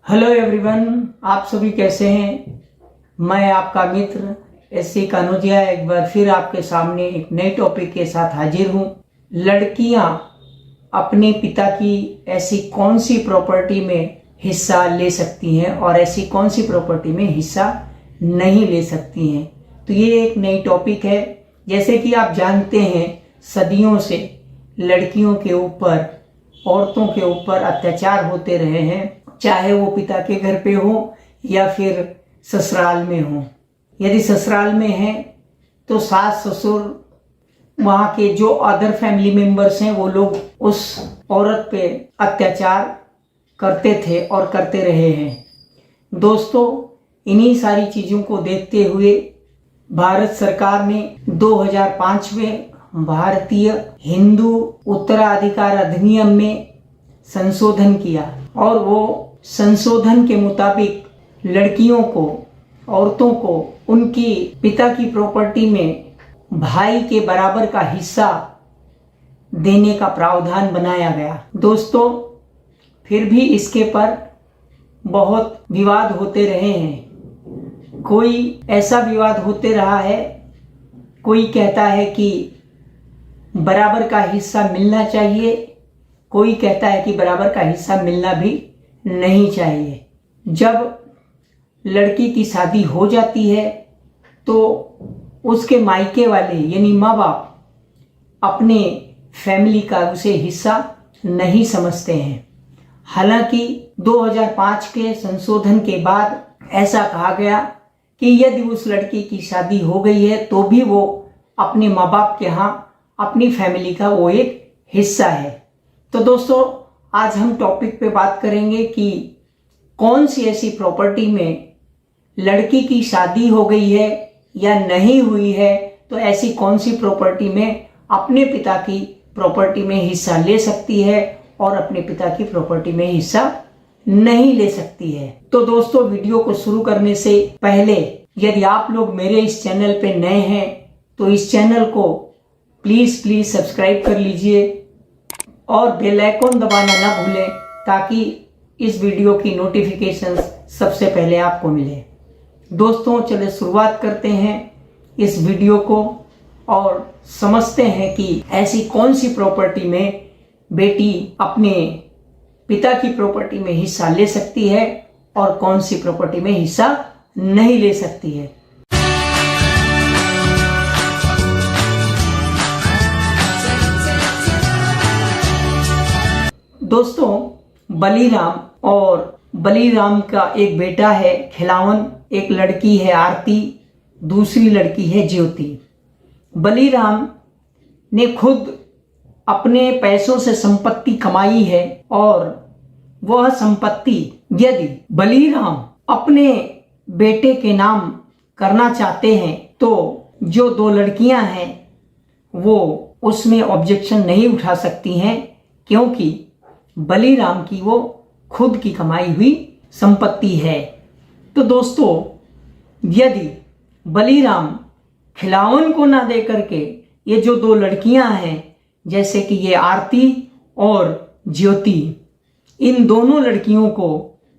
Hello everyone, आप सभी कैसे हैं। मैं आपका मित्र एससी कानोजिया एक बार फिर आपके सामने एक नए टॉपिक के साथ हाजिर हूँ। लड़कियाँ अपने पिता की ऐसी कौन सी प्रॉपर्टी में हिस्सा ले सकती हैं और ऐसी कौन सी प्रॉपर्टी में हिस्सा नहीं ले सकती हैं। तो ये एक नई टॉपिक है। जैसे कि आप जानते हैं, सदियों से लड़कियों के ऊपर, औरतों के ऊपर अत्याचार होते रहे हैं, चाहे वो पिता के घर पे हो या फिर ससुराल में हो। यदि ससुराल में है तो सास ससुर, वहाँ के जो अदर फैमिली मेंबर्स हैं, वो लोग उस औरत पे अत्याचार करते थे और करते रहे हैं। दोस्तों, इन्हीं सारी चीज़ों को देखते हुए भारत सरकार ने 2005 में भारतीय हिंदू उत्तराधिकार अधिनियम में संशोधन किया और वो संशोधन के मुताबिक लड़कियों को, औरतों को उनकी पिता की प्रॉपर्टी में भाई के बराबर का हिस्सा देने का प्रावधान बनाया गया। दोस्तों, फिर भी इसके पर बहुत विवाद होते रहे हैं। कोई ऐसा विवाद होते रहा है, कोई कहता है कि बराबर का हिस्सा मिलना चाहिए, कोई कहता है कि बराबर का हिस्सा मिलना भी नहीं चाहिए। जब लड़की की शादी हो जाती है तो उसके मायके वाले यानी माँ बाप अपने फैमिली का उसे हिस्सा नहीं समझते हैं। हालांकि 2005 के संशोधन के बाद ऐसा कहा गया कि यदि उस लड़की की शादी हो गई है तो भी वो अपने माँ बाप के यहाँ अपनी फैमिली का वो एक हिस्सा है। तो दोस्तों, आज हम टॉपिक पे बात करेंगे कि कौन सी ऐसी प्रॉपर्टी में लड़की की शादी हो गई है या नहीं हुई है, तो ऐसी कौन सी प्रॉपर्टी में अपने पिता की प्रॉपर्टी में हिस्सा ले सकती है और अपने पिता की प्रॉपर्टी में हिस्सा नहीं ले सकती है। तो दोस्तों, वीडियो को शुरू करने से पहले यदि आप लोग मेरे इस चैनल पे नए हैं तो इस चैनल को प्लीज सब्सक्राइब कर लीजिए और बेल आइकन दबाना ना भूलें ताकि इस वीडियो की नोटिफिकेशन सबसे पहले आपको मिले। दोस्तों, चलिए शुरुआत करते हैं इस वीडियो को और समझते हैं कि ऐसी कौन सी प्रॉपर्टी में बेटी अपने पिता की प्रॉपर्टी में हिस्सा ले सकती है और कौन सी प्रॉपर्टी में हिस्सा नहीं ले सकती है। दोस्तों, बलीराम का एक बेटा है खिलावन, एक लड़की है आरती, दूसरी लड़की है ज्योति। बलीराम ने खुद अपने पैसों से संपत्ति कमाई है और वह संपत्ति यदि बलीराम अपने बेटे के नाम करना चाहते हैं तो जो दो लड़कियां हैं वो उसमें ऑब्जेक्शन नहीं उठा सकती हैं, क्योंकि बलीराम की वो खुद की कमाई हुई संपत्ति है। तो दोस्तों, यदि बलीराम खिलावन को ना दे करके ये जो दो लड़कियां हैं, जैसे कि ये आरती और ज्योति, इन दोनों लड़कियों को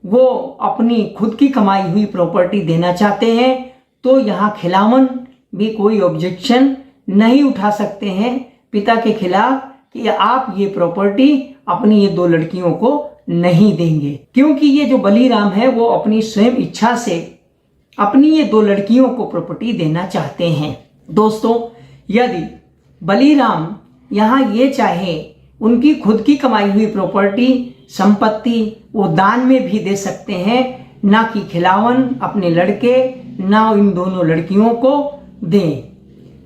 वो अपनी खुद की कमाई हुई प्रॉपर्टी देना चाहते हैं, तो यहाँ खिलावन भी कोई ऑब्जेक्शन नहीं उठा सकते हैं पिता के खिलाफ कि आप ये प्रॉपर्टी अपनी ये दो लड़कियों को नहीं देंगे, क्योंकि ये जो बलीराम है वो अपनी स्वयं इच्छा से अपनी ये दो लड़कियों को प्रॉपर्टी देना चाहते हैं। दोस्तों, यदि बलीराम यहाँ ये चाहे उनकी खुद की कमाई हुई प्रॉपर्टी संपत्ति वो दान में भी दे सकते हैं, ना कि खिलावन अपने लड़के ना इन दोनों लड़कियों को दें।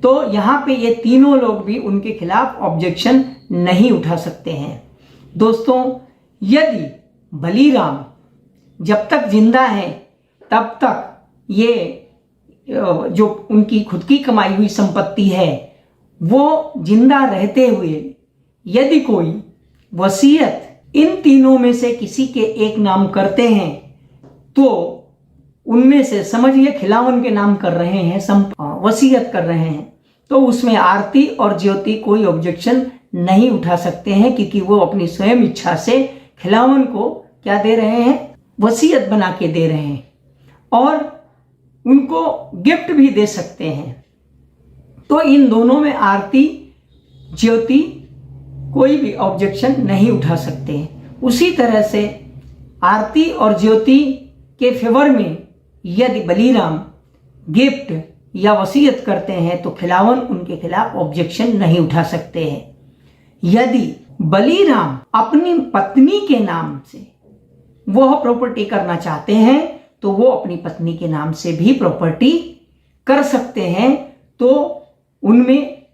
तो यहाँ पे ये तीनों लोग भी उनके खिलाफ ऑब्जेक्शन नहीं उठा सकते हैं। दोस्तों, यदि बलीराम जब तक जिंदा है तब तक ये जो उनकी खुद की कमाई हुई संपत्ति है वो जिंदा रहते हुए यदि कोई वसीयत इन तीनों में से किसी के एक नाम करते हैं तो उनमें से समझिए खिलावन के नाम कर रहे हैं, वसीयत कर रहे हैं, तो उसमें आरती और ज्योति कोई ऑब्जेक्शन नहीं उठा सकते हैं, क्योंकि वो अपनी स्वयं इच्छा से खिलावन को क्या दे रहे हैं, वसीयत बना के दे रहे हैं और उनको गिफ्ट भी दे सकते हैं। तो इन दोनों में आरती ज्योति कोई भी ऑब्जेक्शन नहीं उठा सकते हैं। उसी तरह से आरती और ज्योति के फेवर में यदि बलीराम गिफ्ट या वसीयत करते हैं तो खिलावन उनके खिलाफ ऑब्जेक्शन नहीं उठा सकते हैं। यदि बलीराम अपनी पत्नी के नाम से वह प्रॉपर्टी करना चाहते हैं तो वो अपनी पत्नी के नाम से भी प्रॉपर्टी कर सकते हैं। तो उनमें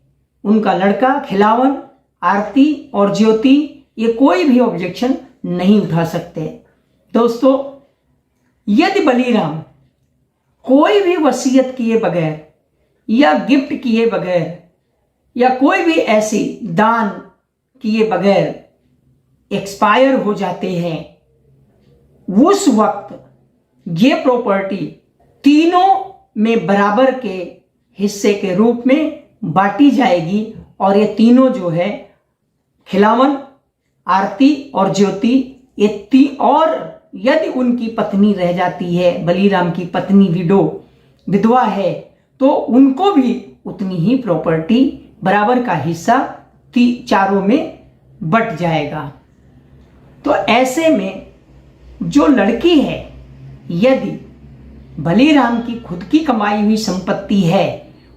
उनका लड़का खिलावन, आरती और ज्योति ये कोई भी ऑब्जेक्शन नहीं उठा सकते। दोस्तों, यदि बलीराम कोई भी वसीयत किए बगैर या गिफ्ट किए बगैर या कोई भी ऐसी दान किए बगैर एक्सपायर हो जाते हैं, उस वक्त ये प्रॉपर्टी तीनों में बराबर के हिस्से के रूप में बांटी जाएगी और ये तीनों जो है खिलावन, आरती और ज्योति और यदि उनकी पत्नी रह जाती है, बलीराम की पत्नी विधवा है, तो उनको भी उतनी ही प्रॉपर्टी बराबर का हिस्सा चारों में बट जाएगा। तो ऐसे में जो लड़की है, यदि बलीराम की खुद की कमाई हुई संपत्ति है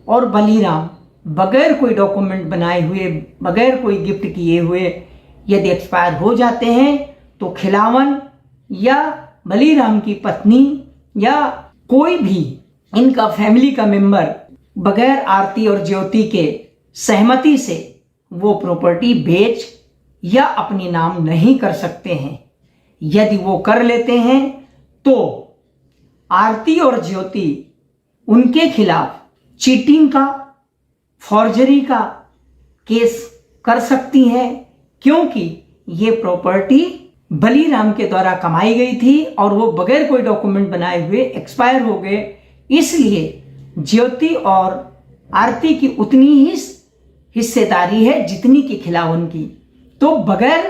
और बलीराम बगैर कोई डॉक्यूमेंट बनाए हुए, बगैर कोई गिफ्ट किए हुए यदि एक्सपायर हो जाते हैं, तो खिलावन या बलीराम की पत्नी या कोई भी इनका फैमिली का मेंबर बगैर आरती और ज्योति के सहमति से वो प्रॉपर्टी बेच या अपने नाम नहीं कर सकते हैं। यदि वो कर लेते हैं तो आरती और ज्योति उनके खिलाफ चीटिंग का, फॉर्जरी का केस कर सकती हैं, क्योंकि ये प्रॉपर्टी बलीराम के द्वारा कमाई गई थी और वो बगैर कोई डॉक्यूमेंट बनाए हुए एक्सपायर हो गए। इसलिए ज्योति और आरती की उतनी ही हिस्सेदारी है जितनी कि खिलावन की। तो बगैर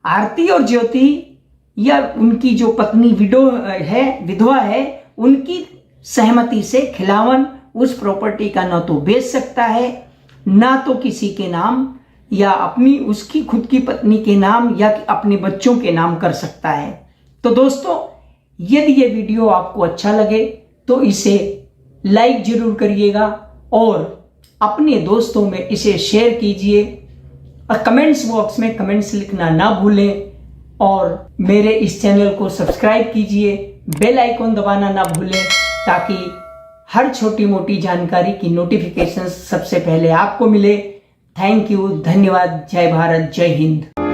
आरती और ज्योति या उनकी जो पत्नी विधवा है, उनकी सहमति से खिलावन उस प्रॉपर्टी का न तो बेच सकता है, ना तो किसी के नाम या उसकी खुद की पत्नी के नाम या अपने बच्चों के नाम कर सकता है। तो दोस्तों, यदि ये वीडियो आपको अच्छा लगे तो इसे लाइक जरूर करिएगा और अपने दोस्तों में इसे शेयर कीजिए और कमेंट्स बॉक्स में कमेंट्स लिखना ना भूलें और मेरे इस चैनल को सब्सक्राइब कीजिए, बेल आइकॉन दबाना ना भूलें ताकि हर छोटी मोटी जानकारी की नोटिफिकेशन सबसे पहले आपको मिले। थैंक यू, धन्यवाद, जय भारत, जय हिंद।